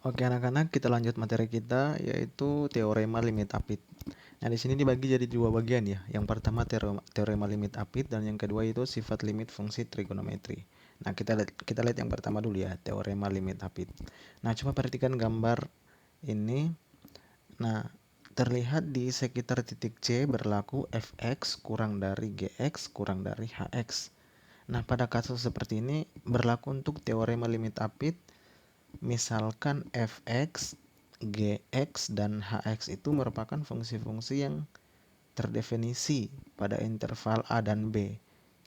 Oke anak-anak, kita lanjut materi kita yaitu teorema limit apit. Nah, di sini dibagi jadi dua bagian ya. Yang pertama teorema limit apit dan yang kedua itu sifat limit fungsi trigonometri. Nah, kita lihat yang pertama dulu ya, teorema limit apit. Nah, coba perhatikan gambar ini. Nah, terlihat di sekitar titik C berlaku fx kurang dari gx kurang dari hx. Nah, pada kasus seperti ini berlaku untuk teorema limit apit. Misalkan fx, gx, dan hx itu merupakan fungsi-fungsi yang terdefinisi pada interval A dan B,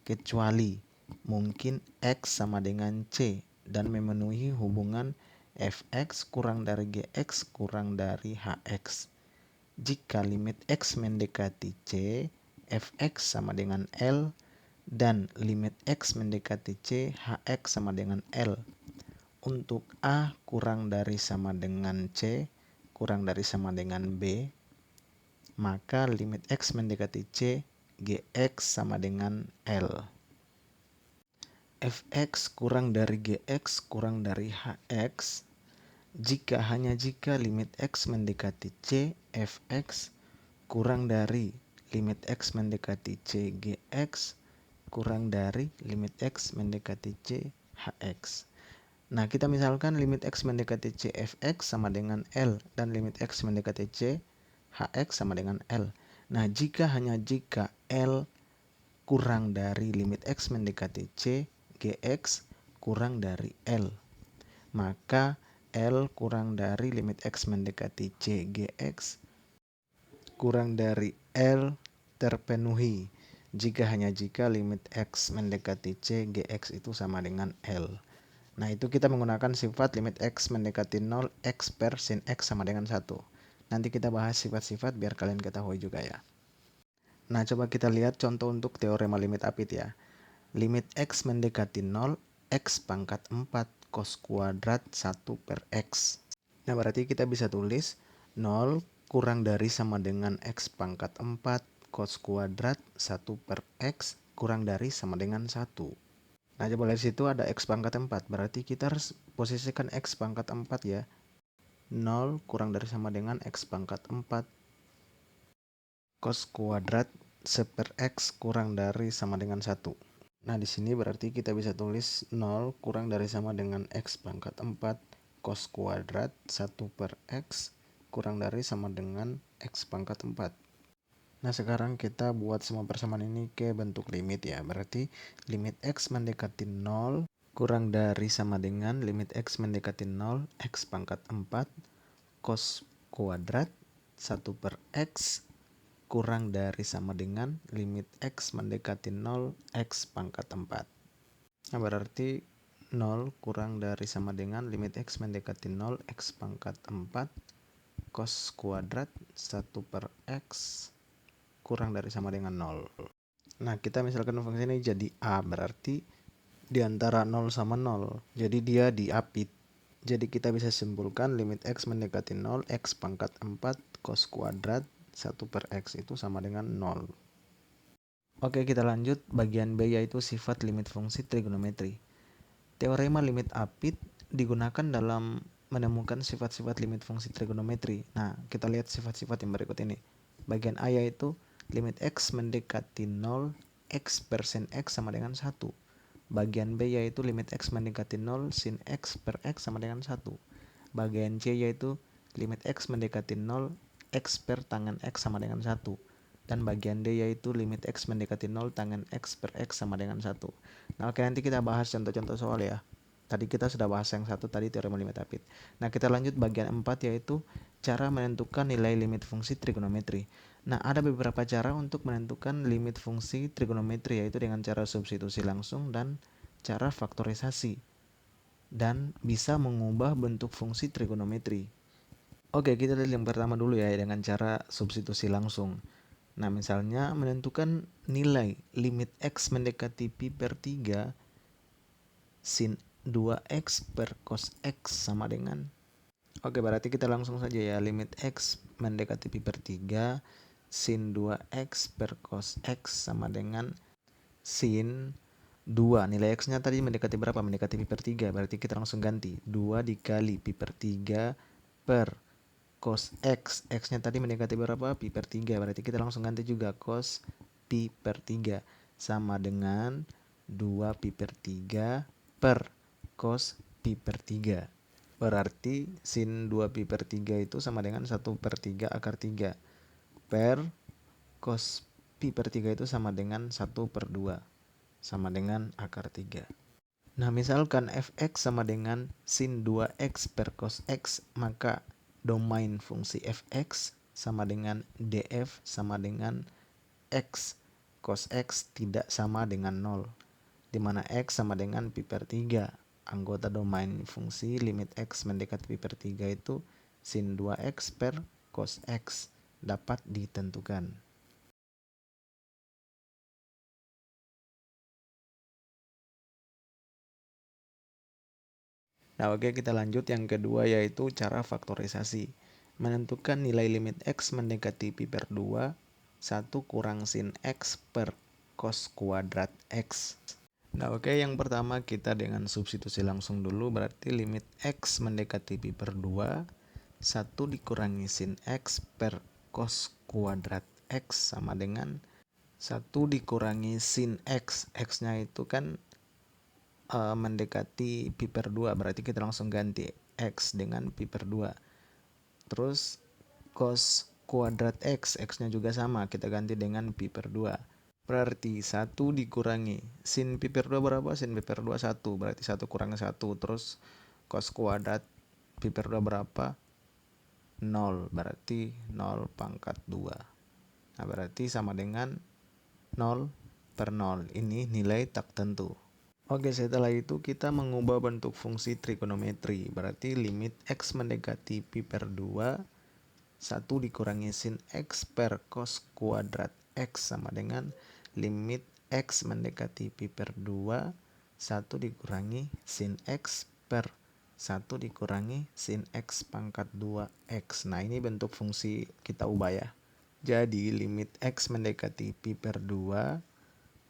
kecuali mungkin x sama dengan c dan memenuhi hubungan fx kurang dari gx kurang dari hx. Jika limit x mendekati c, fx sama dengan L, dan limit x mendekati c, hx sama dengan L. Untuk A kurang dari sama dengan C kurang dari sama dengan B, maka limit X mendekati C, Gx sama dengan L. Fx kurang dari Gx kurang dari Hx, hanya jika limit X mendekati C, Fx kurang dari limit X mendekati C, Gx kurang dari limit X mendekati C, Hx. Nah, kita misalkan limit X mendekati C fx sama dengan L dan limit X mendekati C hx sama dengan L. Nah, hanya jika L kurang dari limit X mendekati C, Gx kurang dari L, maka L kurang dari limit X mendekati C, Gx kurang dari L terpenuhi hanya jika limit X mendekati C, Gx itu sama dengan L. Nah, itu kita menggunakan sifat limit X mendekati 0, X per sin X sama dengan 1. Nanti kita bahas sifat-sifat biar kalian ketahui juga ya. Nah, coba kita lihat contoh untuk teorema limit apit ya. Limit X mendekati 0, X pangkat 4 cos kuadrat 1 per X. Nah, berarti kita bisa tulis 0 kurang dari sama dengan X pangkat 4 cos kuadrat 1 per X kurang dari sama dengan 1. Nah, coba lihat situ ada X pangkat 4. Berarti kita harus posisikan X pangkat 4 ya. 0 kurang dari sama dengan X pangkat 4 cos kuadrat 1 per X kurang dari sama dengan 1. Nah, di sini berarti kita bisa tulis 0 kurang dari sama dengan X pangkat 4 cos kuadrat 1 per X kurang dari sama dengan X pangkat 4. Nah, sekarang kita buat semua persamaan ini ke bentuk limit ya. Berarti limit X mendekati 0 kurang dari sama dengan limit X mendekati 0 X pangkat 4 cos kuadrat 1 per X kurang dari sama dengan limit X mendekati 0 X pangkat 4. Nah, berarti 0 kurang dari sama dengan limit X mendekati 0 X pangkat 4 cos kuadrat 1 per X kurang dari sama dengan 0. Nah, kita misalkan fungsi ini jadi A, berarti di antara 0 sama 0. Jadi dia diapit. Jadi kita bisa simpulkan limit X mendekati 0, X pangkat 4 cos kuadrat 1 per X itu sama dengan 0. Oke, kita lanjut bagian B yaitu sifat limit fungsi trigonometri. Teorema limit apit digunakan dalam menemukan sifat-sifat limit fungsi trigonometri. Nah, kita lihat sifat-sifat yang berikut ini. Bagian A yaitu limit X mendekati 0, X per sin X sama dengan 1. Bagian B yaitu limit X mendekati 0, sin X per X sama dengan 1. Bagian C yaitu limit X mendekati 0, X per tangen X sama dengan 1. Dan bagian D yaitu limit X mendekati 0, tangen X per X sama dengan 1. Nah, oke, nanti kita bahas contoh-contoh soal ya. Tadi kita sudah bahas yang satu tadi teorema limit apit. Nah, kita lanjut bagian 4 yaitu cara menentukan nilai limit fungsi trigonometri. Nah, ada beberapa cara untuk menentukan limit fungsi trigonometri yaitu dengan cara substitusi langsung dan cara faktorisasi. Dan bisa mengubah bentuk fungsi trigonometri. Oke, kita lihat yang pertama dulu ya dengan cara substitusi langsung. Nah, misalnya menentukan nilai limit X mendekati pi per 3 sin 2x per cos X sama dengan. Oke, berarti kita langsung saja ya. Limit X mendekati pi per 3 sin 2x per cos X sama dengan sin 2. Nilai X-nya tadi mendekati berapa? Mendekati pi per 3. Berarti kita langsung ganti. 2 dikali pi per 3 per cos X. X-nya tadi mendekati berapa? Pi per 3. Berarti kita langsung ganti juga cos pi per 3. Sama dengan 2 pi per 3 per cos pi per 3. Berarti sin 2 pi per 3 itu sama dengan 1 per 3 akar 3. Per cos pi per 3 itu sama dengan 1 per 2. Sama dengan akar 3. Nah, misalkan fx sama dengan sin 2x per cos x, maka domain fungsi fx sama dengan df sama dengan x. Cos x tidak sama dengan 0, di mana x sama dengan pi per 3. Anggota domain fungsi limit x mendekati pi per 3 itu sin 2x per cos x dapat ditentukan. Nah, oke, kita lanjut yang kedua, yaitu cara faktorisasi. Menentukan nilai limit x mendekati pi per 2, 1 kurang sin x per cos kuadrat x. Nah, oke, yang pertama kita dengan substitusi langsung dulu, berarti limit x mendekati pi per 2, 1 dikurangi sin x per cos kuadrat x sama dengan 1 dikurangi sin x. X-nya itu kan mendekati pi per 2, berarti kita langsung ganti x dengan pi per 2. Terus cos kuadrat x, x-nya juga sama, kita ganti dengan pi per 2. Berarti 1 dikurangi sin pi per 2 berapa? Sin pi per 2 1, berarti 1 kurangi 1. Terus cos kuadrat pi per 2 berapa? 0, berarti 0 pangkat 2. Nah, berarti sama dengan 0 per 0. Ini nilai tak tentu. Oke, setelah itu kita mengubah bentuk fungsi trigonometri. Berarti limit x mendekati pi per 2, 1 dikurangi sin x per cos kuadrat x sama dengan limit x mendekati pi per 2, 1 dikurangi sin x per 1 dikurangi sin x pangkat 2x. Nah, ini bentuk fungsi kita ubah ya. Jadi limit x mendekati pi per 2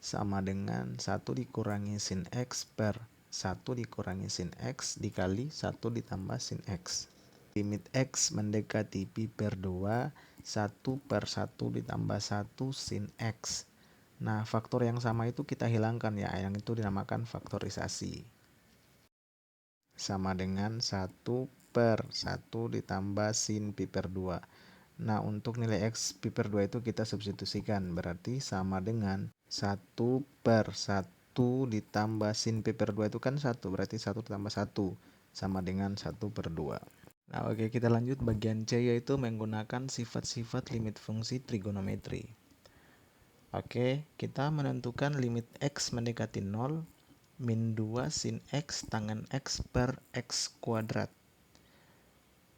sama dengan 1 dikurangi sin x per 1 dikurangi sin x dikali 1 ditambah sin x. Limit x mendekati pi per 2, 1 per 1 ditambah 1 sin x. Nah, faktor yang sama itu kita hilangkan ya, yang itu dinamakan faktorisasi. Sama dengan 1 per 1 ditambah sin pi per 2. Nah, untuk nilai x pi per 2 itu kita substitusikan, berarti sama dengan 1 per 1 ditambah sin pi per 2 itu kan 1, berarti 1 ditambah 1 sama dengan 1 per 2. Nah, oke, kita lanjut bagian C, yaitu menggunakan sifat-sifat limit fungsi trigonometri. Oke, kita menentukan limit x mendekati 0, min 2 sin x tangen x per x kuadrat.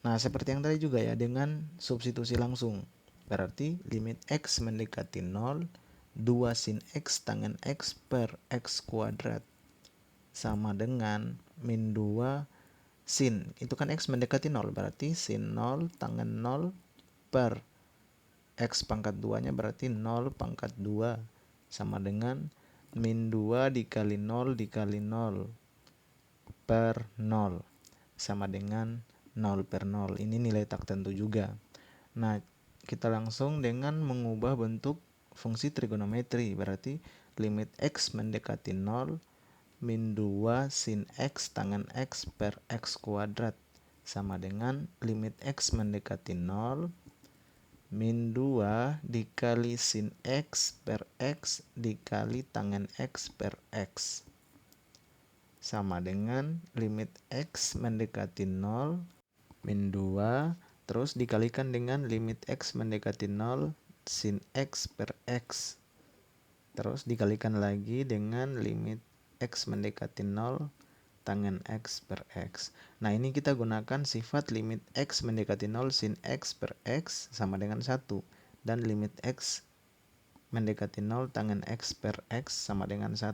Nah, seperti yang tadi juga ya, dengan substitusi langsung. Berarti limit x mendekati 0, 2 sin x tangen x per x kuadrat sama dengan min 2 sin. Itu kan x mendekati 0, berarti sin 0 tangen 0 per x pangkat 2-nya berarti 0 pangkat 2 sama dengan min 2 dikali 0 dikali 0 per 0 sama dengan 0 per 0. Ini nilai tak tentu juga. Nah, kita langsung dengan mengubah bentuk fungsi trigonometri. Berarti limit x mendekati 0, min 2 sin x tangen x per x kuadrat sama dengan limit x mendekati 0, min 2 dikali sin x per x dikali tangen x per x sama dengan limit x mendekati 0, min 2 terus dikalikan dengan limit x mendekati 0 sin x per x terus dikalikan lagi dengan limit x mendekati 0 tangen x per x. Nah, ini kita gunakan sifat limit x mendekati 0 sin x per x sama dengan 1 dan limit x mendekati 0 tangen x per x sama dengan 1.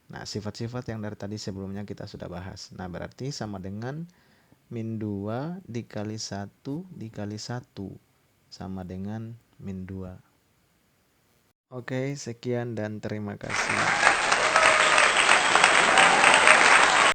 Nah, sifat-sifat yang dari tadi sebelumnya kita sudah bahas. Nah, berarti sama dengan min 2 dikali 1 dikali 1 sama dengan min 2. Oke, sekian dan terima kasih.